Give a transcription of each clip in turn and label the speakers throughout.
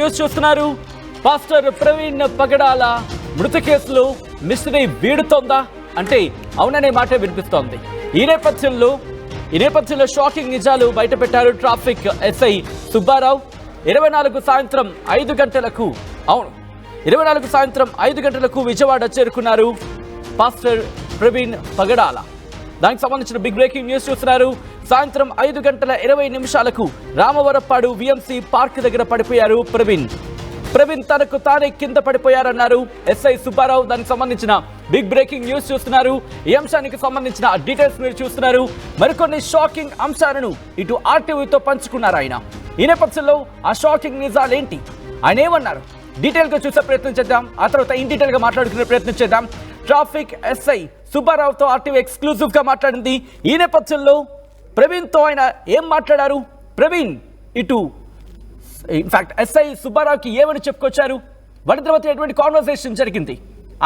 Speaker 1: News చూస్తున్నారు. Pastor Praveen పగడాల మృతి కేసులో మిస్టరీ వీడుతోందా అంటే అవుననే మాటే వినిపిస్తోంది. ఈ నేపథ్యంలో షాకింగ్ నిజాలు బయటపెట్టారు ట్రాఫిక్ ఎస్ఐ సుబ్బారావు. 24 సాయంత్రం 5 గంటలకు విజయవాడ చేరుకున్నారు పాస్టర్ ప్రవీణ్ పగడాల. దానికి సంబంధించిన బిగ్ బ్రేకింగ్ న్యూస్ చూస్తున్నారు. సాయంత్రం 5:20 రామవరప్పాడు విఎంసి పార్క్ దగ్గర పడిపోయారు ప్రవీణ్ తనకు తానే కింద పడిపోయారన్నారు ఎస్ఐ సుబ్బారావు. దానికి సంబంధించిన బిగ్ బ్రేకింగ్ న్యూస్ చూస్తున్నారు. ఈ అంశానికి సంబంధించిన డీటెయిల్స్ మీరు చూస్తున్నారు. మరికొన్ని షాకింగ్ అంశాలను ఇటు ఆర్టీవీతో పంచుకున్నారు ఆయన. ఈ నేపథ్యంలో ఆ షాకింగ్ నిజాలేంటి, ఆయన ఏమన్నారు, డీటెయిల్ గా చూసే ప్రయత్నం చేద్దాం. ఆ తర్వాత ఇన్ డీటెయిల్ గా మాట్లాడుకునే ప్రయత్నం చేద్దాం. ట్రాఫిక్ ఎస్ఐ సుబ్బారావుతో ఆర్టీవీ ఎక్స్క్లూజివ్ గా మాట్లాడింది. ఈ నేపథ్యంలో ప్రవీణ్తో ఆయన ఏం మాట్లాడారు, ప్రవీణ్ ఇటు ఇన్ఫాక్ట్ ఎస్ఐ సుబ్బారావుకి ఏమని చెప్పుకొచ్చారు, వాటి తర్వాత ఎటువంటి కాన్వర్సేషన్ జరిగింది,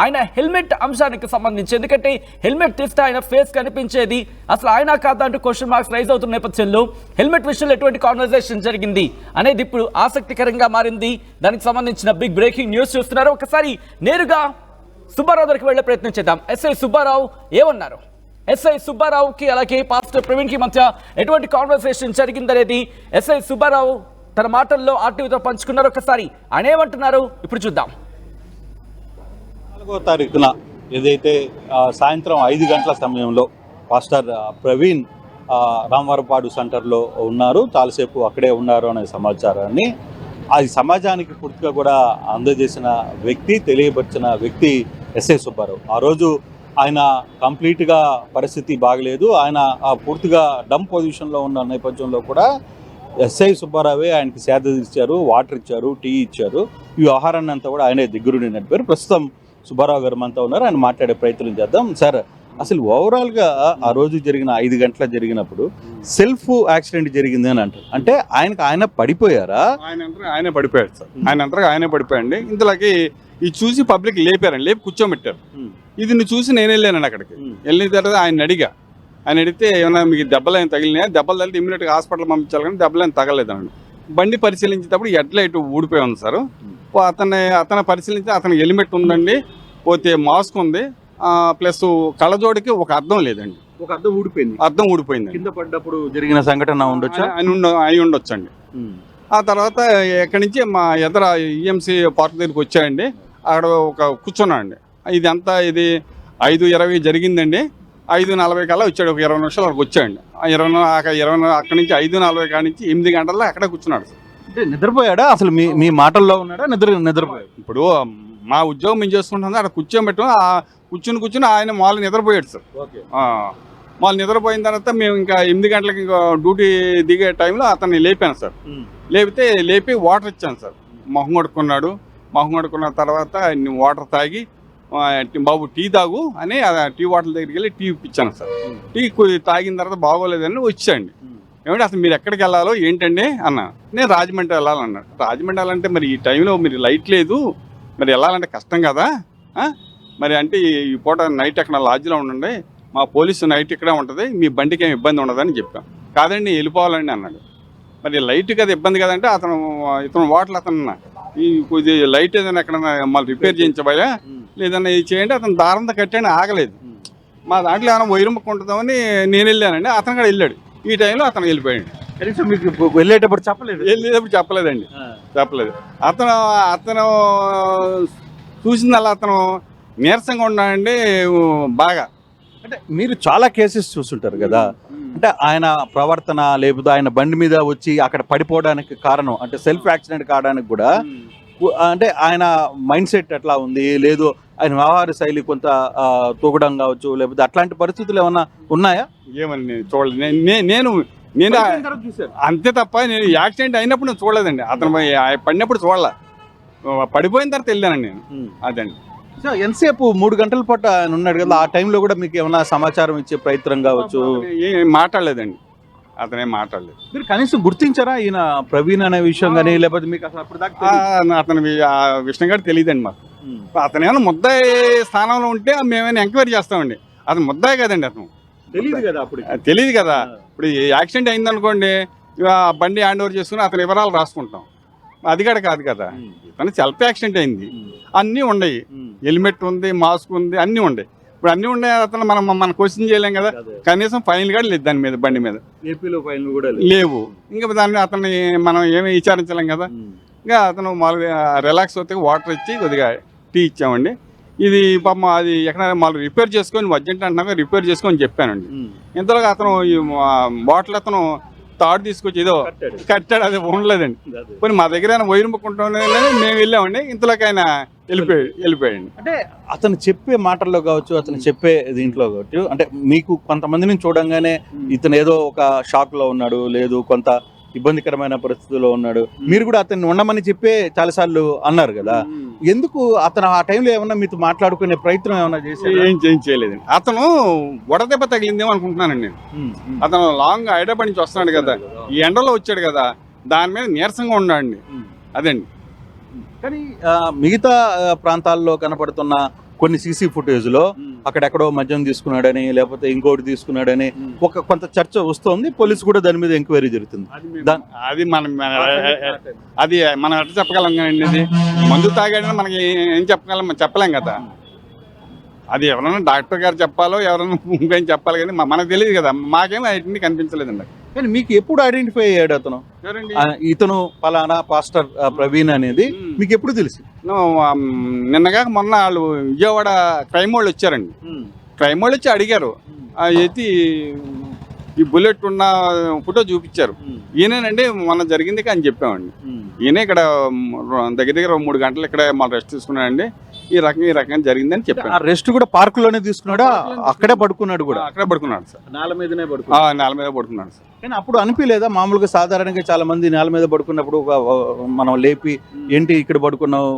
Speaker 1: ఆయన హెల్మెట్ అంశానికి సంబంధించి, ఎందుకంటే హెల్మెట్ తీస్తే ఆయన ఫేస్ కనిపించేది, అసలు ఆయన కాదా అంటూ క్వశ్చన్ మార్క్స్ రైజ్ అవుతున్న నేపథ్యంలో హెల్మెట్ విషయంలో ఎటువంటి కాన్వర్సేషన్ జరిగింది అనేది ఇప్పుడు ఆసక్తికరంగా మారింది. దానికి సంబంధించిన బిగ్ బ్రేకింగ్ న్యూస్ చూస్తున్నారు. ఒకసారి నేరుగా సుబ్బారావు దగ్గరికి వెళ్లే ప్రయత్నం చేద్దాం. ఎస్ఐ సుబ్బారావు ఏమన్నారు, ఎస్ఐ సుబ్బారావుకి అలాగే పాస్టర్ ప్రవీణ్కి మధ్య ఎటువంటి కాన్వర్సేషన్ జరిగిందనేది ఎస్ఐ సుబ్బారావు తన మాటల్లో ఆర్టీవీతో పంచుకున్నారు. ఒకసారి ఆయన ఏమంటున్నారు ఇప్పుడు చూద్దాం.
Speaker 2: 4వ తారీఖున ఏదైతే సాయంత్రం 5 గంటల సమయంలో పాస్టర్ ప్రవీణ్ రామవరపాడు సెంటర్లో ఉన్నారు, చాలాసేపు అక్కడే ఉన్నారు అనే సమాచారాన్ని అది సమాజానికి పూర్తిగా కూడా అందజేసిన వ్యక్తి, తెలియపరిచిన వ్యక్తి ఎస్ఐ సుబ్బారావు. ఆ రోజు ఆయన కంప్లీట్గా పరిస్థితి బాగలేదు, ఆయన పూర్తిగా డమ్ పొజిషన్లో ఉన్న నేపథ్యంలో కూడా ఎస్ఐ సుబ్బారావే ఆయనకి సేద తీర్చారు, వాటర్ ఇచ్చారు, టీ ఇచ్చారు. ఈ ఆహారాన్ని అంతా కూడా ఆయనే దగ్గరుండి నడిపారు. ప్రస్తుతం సుబ్బారావు గారు మనతో ఉన్నారు, ఆయన మాట్లాడే ప్రయత్నం చేద్దాం. సార్, అసలు ఓవరాల్గా ఆ రోజు జరిగిన 5 గంటల జరిగినప్పుడు సెల్ఫ్ యాక్సిడెంట్ జరిగింది అని అంటారు, అంటే ఆయన పడిపోయారా?
Speaker 3: ఆయనే పడిపోయాడు సార్, ఆయనే పడిపోయాడు. ఇంతలోకి ఇది చూసి పబ్లిక్ లేపారండి, లేపి కూర్చోబెట్టారు. ఇది నువ్వు చూసి నేను వెళ్ళానండి అక్కడికి. వెళ్ళిన తర్వాత ఆయన అడిగితే ఏమన్నా మీకు దెబ్బలు ఏమైనా తగిలినాయా, దెబ్బలు తగిలితే ఇమ్మీడియట్గా హాస్పిటల్ పంపించాలి, కానీ దెబ్బలు ఏమైనా తగలేదండి. బండి పరిశీలించేటప్పుడు హెడ్లైట్ ఊడిపోయి ఉంది సార్. అతను పరిశీలించి అతనికి హెల్మెట్ ఉందండి, పోతే మాస్క్ ఉంది, ప్లస్ కళ్ళజోడికి ఒక అద్దం లేదండి,
Speaker 2: ఒక అద్దం ఊడిపోయింది. కింద పడ్డప్పుడు జరిగిన సంఘటన ఉండొచ్చు,
Speaker 3: అయి ఉండొచ్చండి. ఆ తర్వాత ఎక్కడి నుంచి మా ఎదుర ఈఎంసీ పార్క్ దగ్గరికి వచ్చాయండి. అక్కడ కూర్చున్నాను అండి. ఇది 5:20 జరిగిందండి. 5:40 కల్లా వచ్చాడు, ఒక 20 నిమిషాలు అక్కడికి వచ్చాయండి. 20 అక్కడి నుంచి 5:40 కాడి నుంచి 8 గంటల్లో అక్కడే కూర్చున్నాడు సార్.
Speaker 2: అంటే నిద్రపోయాడా అసలు? మీ మాటల్లో ఉన్నాడా? నిద్రపోయాడు.
Speaker 3: ఇప్పుడు మా ఉద్యోగం మేము చేసుకుంటాం, అక్కడ కూర్చొని ఆయన మామూలు నిద్రపోయాడు సార్. మామూలు నిద్రపోయిన తర్వాత మేము ఇంకా 8 గంటలకి ఇంకా డ్యూటీ దిగే టైంలో అతన్ని లేపాను సార్. లేపి వాటర్ ఇచ్చాను సార్. మొహం కడుక్కున్న తర్వాత వాటర్ తాగి, బాబు టీ తాగు అని టీ వాటర్ దగ్గరికి వెళ్ళి టీ ఇప్పించాను సార్. టీ తాగిన తర్వాత బాగోలేదని వచ్చాయండి. ఏమంటే అసలు మీరు ఎక్కడికి వెళ్ళాలో ఏంటండి అన్న. నేను రాజమండ్రి వెళ్ళాలన్నాడు. రాజమండ్రి వెళ్ళాలంటే మరి ఈ టైంలో మీరు లైట్ లేదు, మరి వెళ్ళాలంటే కష్టం కదా, మరి అంటే ఈ పూట నైట్ ఎక్కడ లాడ్జ్లో ఉండండి, మా పోలీసు నైట్ ఇక్కడే ఉంటుంది, మీ బండికి ఏమి ఇబ్బంది ఉండదని చెప్పాం. కాదండి వెళ్ళిపోవాలండి అన్నాడు. మరి లైట్ కదా ఇబ్బంది కదంటే ఇతను వాటర్ ఈ కొద్ది లైట్ ఏదైనా ఎక్కడన్నా మళ్ళీ రిపేర్ చేయించబోయా లేదన్నా ఇది చేయండి, అతను దారంతో కట్టాను, ఆగలేదు. మా దాంట్లో ఏమైనా వైరంపకు ఉంటుందామని నేను వెళ్ళానండి, అతను కూడా వెళ్ళాడు. ఈ టైంలో అతను వెళ్ళిపోయాడు.
Speaker 2: మీకు వెళ్ళేటప్పుడు
Speaker 3: చెప్పలేదండి. అతను చూసిందల్లా అతను నీరసంగా ఉన్నాడండి బాగా.
Speaker 2: అంటే మీరు చాలా కేసెస్ చూస్తుంటారు కదా, అంటే ఆయన ప్రవర్తన లేకపోతే ఆయన బండి మీద వచ్చి అక్కడ పడిపోవడానికి కారణం, అంటే సెల్ఫ్ యాక్సిడెంట్ కావడానికి కూడా అంటే ఆయన మైండ్ సెట్ ఎట్లా ఉంది, లేదు ఆయన వ్యవహార శైలి కొంత తూగడం కావచ్చు, లేకపోతే అట్లాంటి పరిస్థితులు ఏమన్నా ఉన్నాయా?
Speaker 3: ఏమని నేను చూడలేదు. నేను అంతే తప్ప నేను యాక్సిడెంట్ అయినప్పుడు నేను చూడలేదండి. అతను పడినప్పుడు చూడలే, పడిపోయిన తర్వాత వెళ్ళానండి నేను. అదండి.
Speaker 2: ఎంతసేపు 3 గంటల పాటు ఆయన ఉన్నాడు కదా, ఆ టైంలో కూడా మీకు ఏమైనా సమాచారం ఇచ్చే ప్రయత్నం కావచ్చు?
Speaker 3: ఏం మాట్లాడలేదండి, అతనేం మాట్లాడలేదు.
Speaker 2: మీరు కనీసం గుర్తించారా ఈయన ప్రవీణ్ అనే విషయం కానీ, లేకపోతే మీకు అసలు అప్పుడు దాకా
Speaker 3: అతని విషయం కూడా తెలియదండి మాకు. అతనేమైనా ముద్దాయి స్థానంలో ఉంటే మేమైనా ఎంక్వైరీ చేస్తామండి. అతను ముద్దాయి కదండి, అతను తెలియదు కదా. ఇప్పుడు యాక్సిడెంట్ అయిందనుకోండి, బండి హ్యాండ్ ఓవర్ చేసుకుని అతని వివరాలు రాసుకుంటాం. అది కూడా కాదు కదా, తను సెల్ఫ్ యాక్సిడెంట్ అయింది, అన్నీ ఉన్నాయి, హెల్మెట్ ఉంది, మాస్క్ ఉంది, అన్నీ ఉన్నాయి. ఇప్పుడు అన్నీ ఉన్నాయి, అతను మనం క్వశ్చన్ చేయలేం కదా, కనీసం ఫైన్ కూడా లేదు దాని మీద, బండి మీద
Speaker 2: ఏపీలో ఫైన్లు కూడా
Speaker 3: లేవు. ఇంకా దాన్ని అతన్ని మనం ఏమీ విచారించలేం కదా. ఇంకా అతను మామూలుగా రిలాక్స్ అవుతే వాటర్ ఇచ్చి కొద్దిగా టీ ఇచ్చామండి. ఇది పాపం అది ఎక్కడ మామూలు రిపేర్ చేసుకొని అర్జెంట్ అంటున్నాక రిపేర్ చేసుకొని చెప్పానండి. ఇంతలోగా అతను ఈ బాటిల్ అతను తాడు తీసుకొచ్చి ఏదో కట్టాడు, అది ఉండలేదండి. పోనీ మా దగ్గర వైరు ముక్కుంటానే మేము వెళ్ళామండి. ఇంతలోకి ఆయన వెళ్ళిపోయాడు.
Speaker 2: అంటే అతను చెప్పే మాటల్లో కావచ్చు, అతను చెప్పే దీంట్లో కావచ్చు, అంటే మీకు కొంతమందిని చూడంగానే ఇతను ఏదో ఒక షాక్ లో ఉన్నాడు, లేదు కొంత ఇబ్బందికరమైన పరిస్థితుల్లో ఉన్నాడు, మీరు కూడా అతన్ని ఉండమని చెప్పే చాలాసార్లు అన్నారు కదా. ఎందుకు అతను ఆ టైంలో ఏమన్నా మీతో మాట్లాడుకునే ప్రయత్నం ఏమన్నా చేశారు?
Speaker 3: ఏం చేయలేదండి. అతను వడదెబ్బ తగిలిందేమో అనుకుంటున్నానండి నేను. అతను లాంగ్ హైదరాబాద్ నుంచి వస్తున్నాడు కదా, ఈ ఎండలో వచ్చాడు కదా, దాని మీద నీరసంగా ఉన్నాడండి. అదండి.
Speaker 2: కానీ మిగతా ప్రాంతాల్లో కనపడుతున్న కొన్ని సీసీ ఫుటేజ్లో అక్కడెక్కడో మద్యం తీసుకున్నాడని, లేకపోతే ఇంకోటి తీసుకున్నాడని కొంత చర్చ వస్తుంది. పోలీసు కూడా దాని మీద ఎంక్వైరీ జరుగుతుంది.
Speaker 3: అది మనం ఎట్లా చెప్పగలం కదండి? ఇది మందు తాగాడని మనకి ఏం చెప్పలేం కదా. అది ఎవరైనా డాక్టర్ గారు చెప్పాలో ఎవరైనా ఇంకేం చెప్పాలి, కానీ మనకు తెలియదు కదా. మాకేమో అన్ని కనిపించలేదండి.
Speaker 2: కానీ మీకు ఎప్పుడు ఐడెంటిఫై అయ్యాడు అతను? ఇతను పలానా పాస్టర్ ప్రవీణ్ అనేది మీకు ఎప్పుడు తెలిసి?
Speaker 3: నిన్నగా మొన్న వాళ్ళు విజయవాడ క్రైమ్ వాళ్ళు వచ్చారండి. క్రైమ్ వాళ్ళు వచ్చి అడిగారు, అయితే ఈ బుల్లెట్ ఉన్న ఫోటో చూపించారు. ఈయనేనండి మొన్న జరిగింది అని చెప్పామండి. ఈయన ఇక్కడ దగ్గర 3 గంటలు ఇక్కడ మన రెస్ట్ తీసుకున్నాడండి, ఈ రకంగా జరిగిందని చెప్పాను.
Speaker 2: రెస్ట్ కూడా పార్కులోనే తీసుకున్నాడా? అక్కడే పడుకున్నాడు కూడా?
Speaker 3: అక్కడే పడుకున్నాడు సార్.
Speaker 2: నేల మీదనే
Speaker 3: పడుకున్నాడు సార్.
Speaker 2: కానీ అప్పుడు అనిపించలేదా? మామూలుగా సాధారణంగా చాలా మంది నేల మీద పడుకున్నప్పుడు మనం లేపి ఏంటి ఇక్కడ పడుకున్నావు,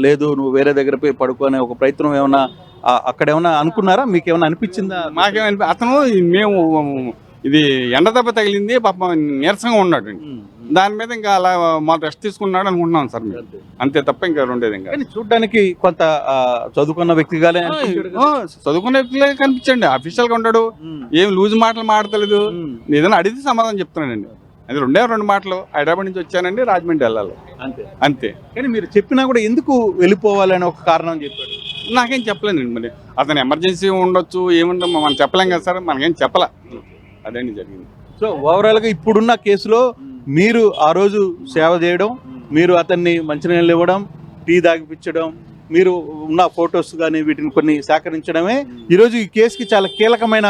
Speaker 2: లేదు నువ్వు వేరే దగ్గర పోయి పడుకునే ఒక ప్రయత్నం ఏమన్నా అక్కడేమన్నా అనుకున్నారా? మీకు ఏమన్నా అనిపించిందా?
Speaker 3: మాకేమనిపి అతను మేము ఇది ఎండ దెబ్బ తగిలింది, పాపం నీరసంగా ఉన్నాడు, దాని మీద ఇంకా అలా మా రెస్ట్ తీసుకున్నాడు అనుకుంటున్నాం సార్. అంతే తప్ప ఇంకా రెండేది. ఇంకా
Speaker 2: చూడడానికి కొంత చదువుకున్న వ్యక్తిగానే
Speaker 3: చదువుకున్న వ్యక్తిగా కనిపించండి. అఫీషియల్ గా ఉంటాడు, ఏం లూజ్ మాటలు మాడతలేదు, ఏదైనా అడిగితే సమాధానం చెప్తున్నాడండి. అది 2 మాటలు. హైదరాబాద్ నుంచి వచ్చానండి, రాజమండ్రి వెళ్ళాలి, అంతే.
Speaker 2: కానీ మీరు చెప్పినా కూడా ఎందుకు వెళ్ళిపోవాలని ఒక కారణం చెప్పాడు?
Speaker 3: నాకేం చెప్పలేదండి. మరి అతను ఎమర్జెన్సీ ఉండొచ్చు, ఏముండో మనం చెప్పలేం కదా సార్, మనకేం చెప్పలే. అదేంటి జరిగింది.
Speaker 2: సో ఓవరాల్గా ఇప్పుడున్న కేసులో మీరు ఆ రోజు సేవ చేయడం, మీరు అతన్ని మంచినీళ్ళు ఇవ్వడం, టీ తాగిపించడం, మీరు ఉన్న ఫొటోస్ కానీ వీటిని కొన్ని సేకరించడమే ఈరోజు ఈ కేసుకి చాలా కీలకమైన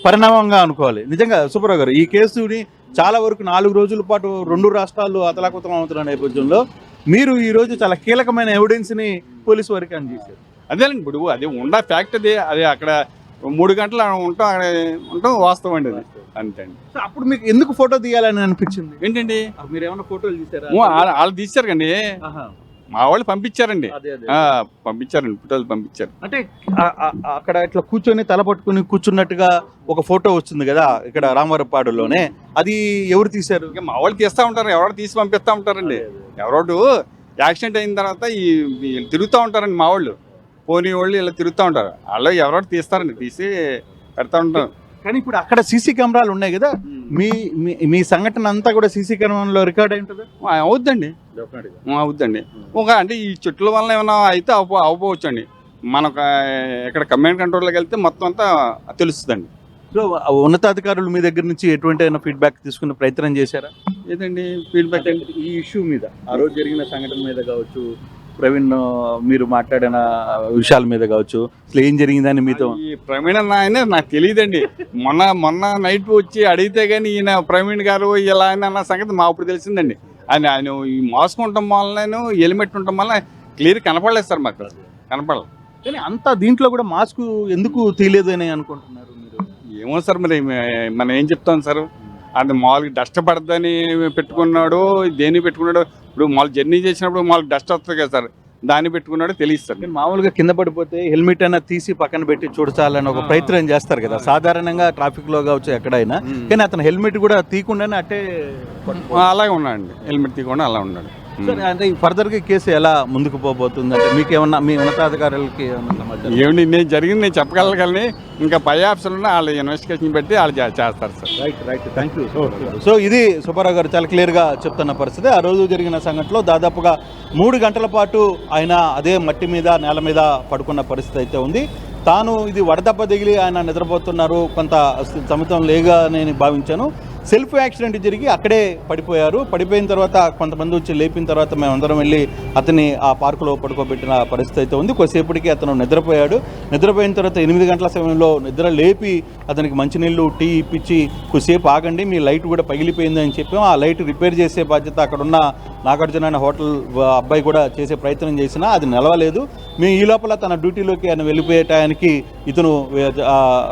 Speaker 2: పరిణామంగా అనుకోవాలి. నిజంగా సుబ్బారావు గారు, ఈ కేసుని చాలా వరకు 4 రోజుల పాటు 2 రాష్ట్రాల్లో అతలాకుతలం అవుతున్న నేపథ్యంలో మీరు ఈరోజు చాలా కీలకమైన ఎవిడెన్స్ని పోలీసు వారికి అందజేశారు.
Speaker 3: అదేనండి. ఇప్పుడు అది ఫ్యాక్ట్ అది అక్కడ 3 గంటలు ఉంటాం వాస్తవం అండి, అది అంతే అండి.
Speaker 2: అప్పుడు మీకు ఎందుకు ఫోటో తీయాలని అనిపించింది?
Speaker 3: ఏంటండి,
Speaker 2: మీరు ఏమైనా ఫోటోలు తీసారా?
Speaker 3: వాళ్ళు తీశారు కండి, మా వాళ్ళు పంపించారండి. ఫోటోలు పంపించారు.
Speaker 2: అంటే అక్కడ ఇట్లా కూర్చొని తల పట్టుకుని కూర్చున్నట్టుగా ఒక ఫోటో వచ్చింది కదా ఇక్కడ రామవరపాడులోనే, అది ఎవరు తీశారు?
Speaker 3: ఇంకా మా వాళ్ళు తీస్తూ ఉంటారు, ఎవరో తీసి పంపిస్తూ ఉంటారండి. ఎవరోడు యాక్సిడెంట్ అయిన తర్వాత తిరుగుతూ ఉంటారండి మా వాళ్ళు, పోనీ వాళ్ళు ఇలా తిరుగుతూ ఉంటారు, వాళ్ళు ఎవరో తీస్తారండి, తీసి పెడతా ఉంటారు.
Speaker 2: కానీ ఇప్పుడు అక్కడ సీసీ కెమెరాలు ఉన్నాయి కదా, మీ సంఘటన అంతా కూడా సీసీ కెమెరాలో రికార్డ్ అయి ఉంటుంది?
Speaker 3: అవుద్దండి. అంటే ఈ చెట్ల వల్ల ఏమైనా అయితే అవ్వవచ్చు అండి. మనకు ఇక్కడ కమాండ్ కంట్రోల్లోకి వెళ్తే మొత్తం అంతా తెలుస్తుందండి.
Speaker 2: సో ఉన్నతాధికారులు మీ దగ్గర నుంచి ఎటువంటి ఫీడ్బ్యాక్ తీసుకునే ప్రయత్నం చేశారా?
Speaker 3: ఏదండి ఫీడ్బ్యాక్?
Speaker 2: ఈ ఇష్యూ మీద, ఆ రోజు జరిగిన సంఘటన మీద కావచ్చు, ప్రవీణ్ మీరు మాట్లాడిన విషయాల మీద కావచ్చు, అసలు ఏం జరిగిందని మీతో?
Speaker 3: ఈ ప్రవీణ్ అన్న ఆయన నాకు తెలియదండి. మొన్న నైట్ వచ్చి అడిగితే కానీ ఈయన ప్రవీణ్ గారు ఇలా అన్న సంగతి మా అప్పుడు తెలిసిందండి. ఆయన ఈ మాస్క్ ఉండటం వల్ల, హెల్మెట్ ఉండటం వల్ల క్లియర్ కనపడలేదు సార్, మాకు కనపడలేదు.
Speaker 2: కానీ అంతా దీంట్లో కూడా మాస్క్ ఎందుకు తీయలేదు అని అనుకుంటున్నారు మీరు?
Speaker 3: ఏమో సార్, మరి మనం ఏం చెప్తాం సార్. అది మామూలుగా డస్ట్ పడద్దని పెట్టుకున్నాడు, దేన్ని పెట్టుకున్నాడు. ఇప్పుడు మామూలు జర్నీ చేసినప్పుడు మామూలు డస్ట్ వస్తుంది కదా సార్, దాన్ని పెట్టుకున్నాడు తెలియదు సార్.
Speaker 2: మామూలుగా కింద పడిపోతే హెల్మెట్ అయినా తీసి పక్కన పెట్టి చూడాలని ఒక ప్రయత్నం చేస్తారు కదా సాధారణంగా ట్రాఫిక్ లో కావచ్చు ఎక్కడైనా. కానీ అతను హెల్మెట్ కూడా తీయకుండానే అట్టే
Speaker 3: అలాగే ఉన్నాడండి, హెల్మెట్ తీయకుండా అలా ఉన్నాడు.
Speaker 2: సరే, అంటే ఫర్దర్ గా కేసు ఎలా ముందుకు పోబోతుంది అంటే మీకు ఏమన్నా మీ ఉన్నతాధికారులకి ఏమన్నా సమాచారం?
Speaker 3: ఏమిటి నేను జరిగింది నేను చెప్పగలను, ఇంకా పై ఆఫీసర్లు వాళ్ళు ఇన్వెస్టిగేషన్ పెట్టి వాళ్ళు చేస్తారు sir.
Speaker 2: Right thank you. So ఇది సుబ్బారావు గారు చాలా క్లియర్గా చెప్తున్న పరిస్థితి. ఆ రోజు జరిగిన సంఘటనలో దాదాపుగా 3 గంటల పాటు ఆయన అదే మట్టి మీద నేల మీద పడుకున్న పరిస్థితి అయితే ఉంది. తాను ఇది వడదెబ్బ దిగిలి ఆయన నిద్రపోతున్నారు, కొంత సమితం లేగా నేను భావించాను. సెల్ఫ్ యాక్సిడెంట్ జరిగి అక్కడే పడిపోయారు. పడిపోయిన తర్వాత కొంతమంది వచ్చి లేపిన తర్వాత మేమందరం వెళ్ళి అతన్ని ఆ పార్కులో పడుకోబెట్టిన పరిస్థితి అయితే ఉంది. కొద్దిసేపటికి అతను నిద్రపోయాడు. నిద్రపోయిన తర్వాత 8 గంటల సమయంలో నిద్ర లేపి అతనికి మంచినీళ్ళు టీ ఇప్పించి కొద్దిసేపు ఆగండి, మీ లైట్ కూడా పగిలిపోయింది అని చెప్పాము. ఆ లైట్ రిపేర్ చేసే బాధ్యత అక్కడున్న నాగార్జున అనే హోటల్ అబ్బాయి కూడా చేసే ప్రయత్నం చేసినా అది నిలవలేదు. మేము ఈ లోపల తన డ్యూటీలోకి ఆయన వెళ్ళిపోయే టయానికి ఇతను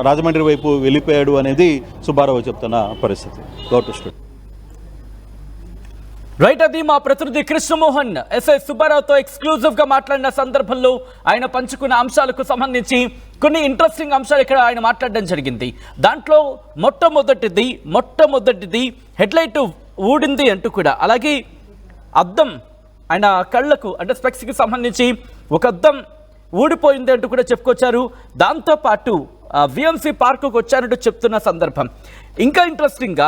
Speaker 2: రాజమండ్రి వైపు వెళ్ళిపోయాడు అనేది సుబ్బారావు చెప్తున్న పరిస్థితి.
Speaker 1: రైట్, అది మా ప్రతినిధి కృష్ణమోహన్ ఎస్ఐ సుబ్బారావుతో ఎక్స్క్లూజివ్ గా మాట్లాడిన సందర్భంలో ఆయన పంచుకున్న అంశాలకు సంబంధించి కొన్ని ఇంట్రెస్టింగ్ అంశాలు ఇక్కడ ఆయన మాట్లాడడం జరిగింది. దాంట్లో మొట్టమొదటిది హెడ్లైట్ ఊడింది అంటూ కూడా, అలాగే అద్దం ఆయన కళ్ళకు అంటే స్పెక్స్కి సంబంధించి ఒక అద్దం ఊడిపోయింది అంటూ కూడా చెప్పుకొచ్చారు. దాంతోపాటు విఎంసీ పార్కుకు వచ్చారంటూ చెప్తున్న సందర్భం. ఇంకా ఇంట్రెస్టింగ్గా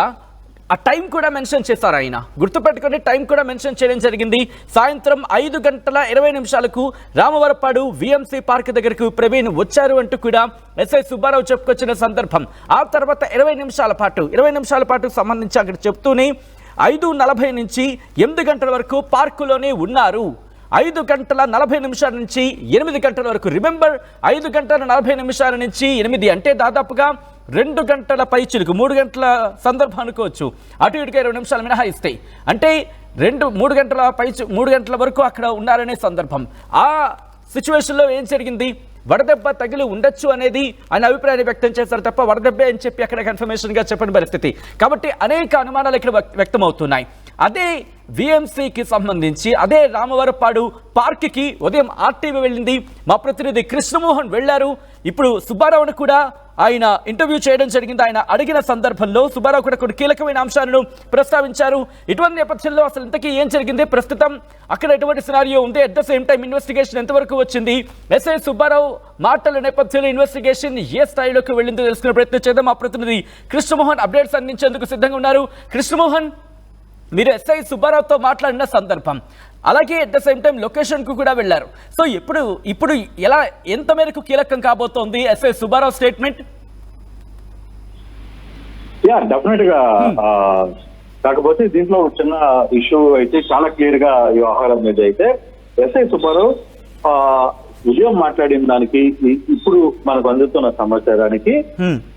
Speaker 1: ఆ టైం కూడా మెన్షన్ చేశారు ఆయన. గుర్తుపెట్టుకుని టైం కూడా మెన్షన్ చేయడం జరిగింది. సాయంత్రం 5:20 రామవరపాడు విఎంసీ పార్క్ దగ్గరకు ప్రవీణ్ వచ్చారు అంటూ కూడా ఎస్ఐ సుబ్బారావు చెప్పుకొచ్చిన సందర్భం. ఆ తర్వాత 20 నిమిషాల పాటు సంబంధించి అక్కడ చెప్తూనే 5:40 నుంచి 8 గంటల వరకు పార్కులోనే ఉన్నారు. 5:40 నుంచి 8 గంటల వరకు. రిమెంబర్, 5:40 నుంచి 8 అంటే దాదాపుగా 2 గంటల పైచిలుకు, 3 గంటల సందర్భం అనుకోవచ్చు. అటు ఇటుగా 20 నిమిషాలు మినహాయిస్తాయి. అంటే 3 గంటల వరకు అక్కడ ఉన్నారనే సందర్భం. ఆ సిచ్యువేషన్లో ఏం జరిగింది, వడదెబ్బ తగిలి ఉండొచ్చు అనేది ఆయన అభిప్రాయాన్ని వ్యక్తం చేశారు తప్ప వడదెబ్బే అని చెప్పి అక్కడ కన్ఫర్మేషన్గా చెప్పిన పరిస్థితి. కాబట్టి అనేక అనుమానాలు ఇక్కడ వ్యక్తమవుతున్నాయి. అదే విఎంసీకి సంబంధించి అదే రామవరపాడు పార్క్కి ఉదయం ఆర్టీవీ వెళ్ళింది. మా ప్రతినిధి కృష్ణమోహన్ వెళ్ళారు. ఇప్పుడు సుబ్బారావును కూడా ఆయన ఇంటర్వ్యూ చేయడం జరిగింది. ఆయన అడిగిన సందర్భంలో సుబ్బారావు కూడా కొన్ని కీలకమైన అంశాలను ప్రస్తావించారు. ఇటువంటి నేపథ్యంలో అసలు ఇంతకీ ఏం జరిగింది, ప్రస్తుతం అక్కడ ఎటువంటి సినారియో ఉంది, at the same time investigation ఎంతవరకు వచ్చింది, ఎస్ఐ సుబ్బారావు మాటల నేపథ్యంలో ఇన్వెస్టిగేషన్ ఏ స్థాయిలోకి వెళ్ళిందో తెలుసుకునే ప్రయత్నం చేద్దాం. మా ప్రతినిధి కృష్ణమోహన్ అప్డేట్స్ అందించేందుకు సిద్ధంగా ఉన్నారు. కృష్ణమోహన్, మీరు ఎస్ఐ సుబ్బారావుతో మాట్లాడిన సందర్భం, అలాగే అట్ ద సేమ్ టైం లొకేషన్కు కూడా వెళ్ళారు. సో ఇప్పుడు ఎలా, ఎంత మేరకు కీలకం కాబోతోంది ఎస్ఐ సుబ్బారావు స్టేట్మెంట్?
Speaker 4: డెఫినెట్ గా. కాకపోతే దీంట్లో చిన్న ఇష్యూ అయితే చాలా క్లియర్ గా ఈ వ్యవహారం మీద అయితే ఎస్ఐ సుబ్బారావు ఉదయం మాట్లాడిన దానికి ఇప్పుడు మనకు అందుతున్న సమాచారానికి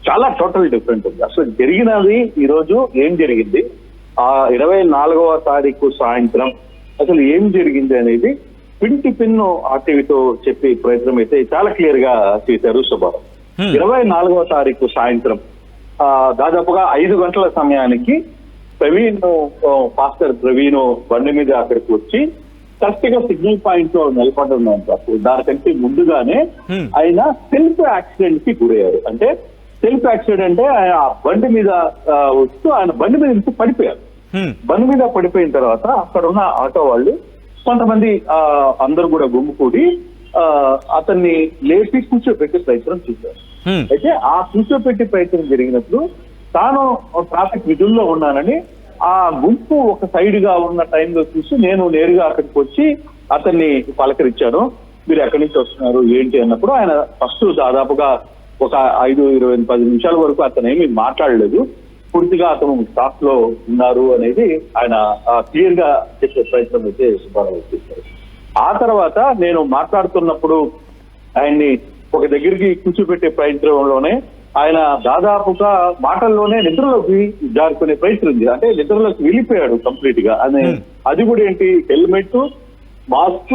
Speaker 4: చాలా టోటల్ డిఫరెంట్ ఉంది. అసలు జరిగినది ఈ రోజు ఏం జరిగింది, 24వ తారీఖు సాయంత్రం అసలు ఏం జరిగింది అనేది పిన్ టు పిన్ ఆర్టీవీతో చెప్పే ప్రయత్నం అయితే చాలా క్లియర్ గా చేశారు సుబ్బారావు. 24వ తారీఖు సాయంత్రం దాదాపుగా 5 గంటల సమయానికి పాస్టర్ ప్రవీణ్ బండి మీద అక్కడికి వచ్చి కరెక్ట్ గా సిగ్నల్ పాయింట్ లో నిలబడున్నారు. దానికంటే ముందుగానే ఆయన సెల్ఫ్ యాక్సిడెంట్ కి గురయ్యారు. అంటే సెల్ఫ్ యాక్సిడెంట్ అంటే ఆయన బండి మీద వస్తూ ఆయన బండి మీద నుంచి పడిపోయారు. బండి మీద పడిపోయిన తర్వాత అక్కడ ఉన్న ఆటో వాళ్ళు కొంతమంది అందరూ కూడా గుమ్ముకూడి అతన్ని లేపి కూర్చోబెట్టే ప్రయత్నం చేశారు. అయితే ఆ కూర్చోబెట్టే ప్రయత్నం జరిగినప్పుడు తాను ట్రాఫిక్ విధుల్లో ఉన్నానని ఆ గుంపు ఒక సైడ్ గా ఉన్న టైంలో చూసి నేను నేరుగా అక్కడికి వచ్చి అతన్ని పలకరించాను. మీరు ఎక్కడి నుంచి వస్తున్నారు ఏంటి అన్నప్పుడు ఆయన ఫస్ట్ దాదాపుగా ఒక 5-10 నిమిషాల వరకు అతను ఏమీ మాట్లాడలేదు. పూర్తిగా అతను స్టాఫ్ లో ఉన్నారు అనేది ఆయన క్లియర్ గా చేసే ప్రయత్నం అయితే సుబ్బారావు చేశారు. ఆ తర్వాత నేను మాట్లాడుతున్నప్పుడు ఆయన్ని ఒక దగ్గరికి కూర్చోబెట్టే ప్రయత్నంలోనే ఆయన దాదాపుగా మాటల్లోనే నిద్రలోకి జారుకునే ప్రయత్నం, అంటే నిద్రలోకి వెళ్ళిపోయాడు కంప్లీట్ గా. అది కూడా ఏంటి, హెల్మెట్, మాస్క్,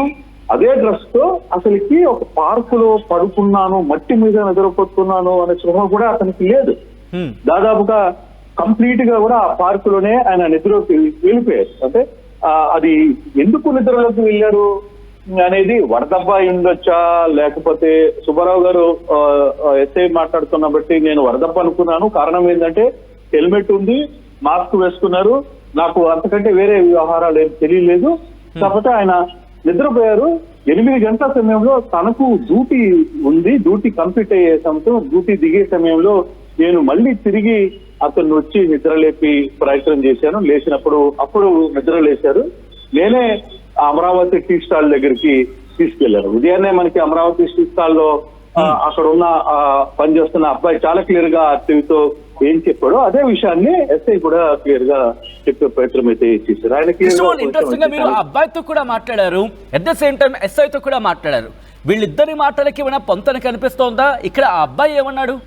Speaker 4: అదే డ్రెస్ తో అసలుకి ఒక పార్క్ లో పడుకున్నాను, మట్టి మీద నిద్రపోతున్నాను అనే స్పృహ కూడా అతనికి లేదు. దాదాపుగా కంప్లీట్ గా కూడా ఆ పార్క్ లోనే ఆయన నిద్రలోకి వెళ్ళిపోయారు. అంటే అది ఎందుకు నిద్రలోకి వెళ్ళారు అనేది వడదెబ్బ ఉండొచ్చా, లేకపోతే సుబ్బారావు గారు ఎస్ఐ మాట్లాడుతున్న బట్టి నేను వడదెబ్బ అనుకున్నాను. కారణం ఏంటంటే హెల్మెట్ ఉంది, మాస్క్ వేసుకున్నారు, నాకు అంతకంటే వేరే వ్యవహారాలు ఏం తెలియలేదు. కాకపోతే ఆయన నిద్రపోయారు. 8 గంటల సమయంలో తనకు డ్యూటీ ఉంది, డ్యూటీ కంప్లీట్ అయ్యే సమయం, డ్యూటీ దిగే సమయంలో నేను మళ్ళీ తిరిగి అతను వచ్చి నిద్రలేపి ప్రయత్నం చేశాను. లేచినప్పుడు అప్పుడు నిద్ర లేచారు. నేనే అమరావతి టీ స్టాల్ దగ్గరికి తీసుకెళ్లారు. ఉదయాన్నే మనకి అమరావతి టీ స్టాల్లో అక్కడ ఉన్న పనిచేస్తున్న అబ్బాయి చాలా క్లియర్ గా ఆర్టీవీతో ఏం చెప్పాడో అదే విషయాన్ని ఎస్ఐ కూడా క్లియర్ గా చెప్పే ప్రయత్నం అయితే చేశారు. ఆయన
Speaker 1: ఇంట్రెస్టింగ్ గా మీరు అబ్బాయితో కూడా మాట్లాడారు, అట్ ద సేమ్ టైం ఎస్ఐతో కూడా మాట్లాడారు. వీళ్ళిద్దరి మాటలకి ఏమైనా పొంతన కనిపిస్తోందా? ఇక్కడ ఆ అబ్బాయి ఏమన్నాడు?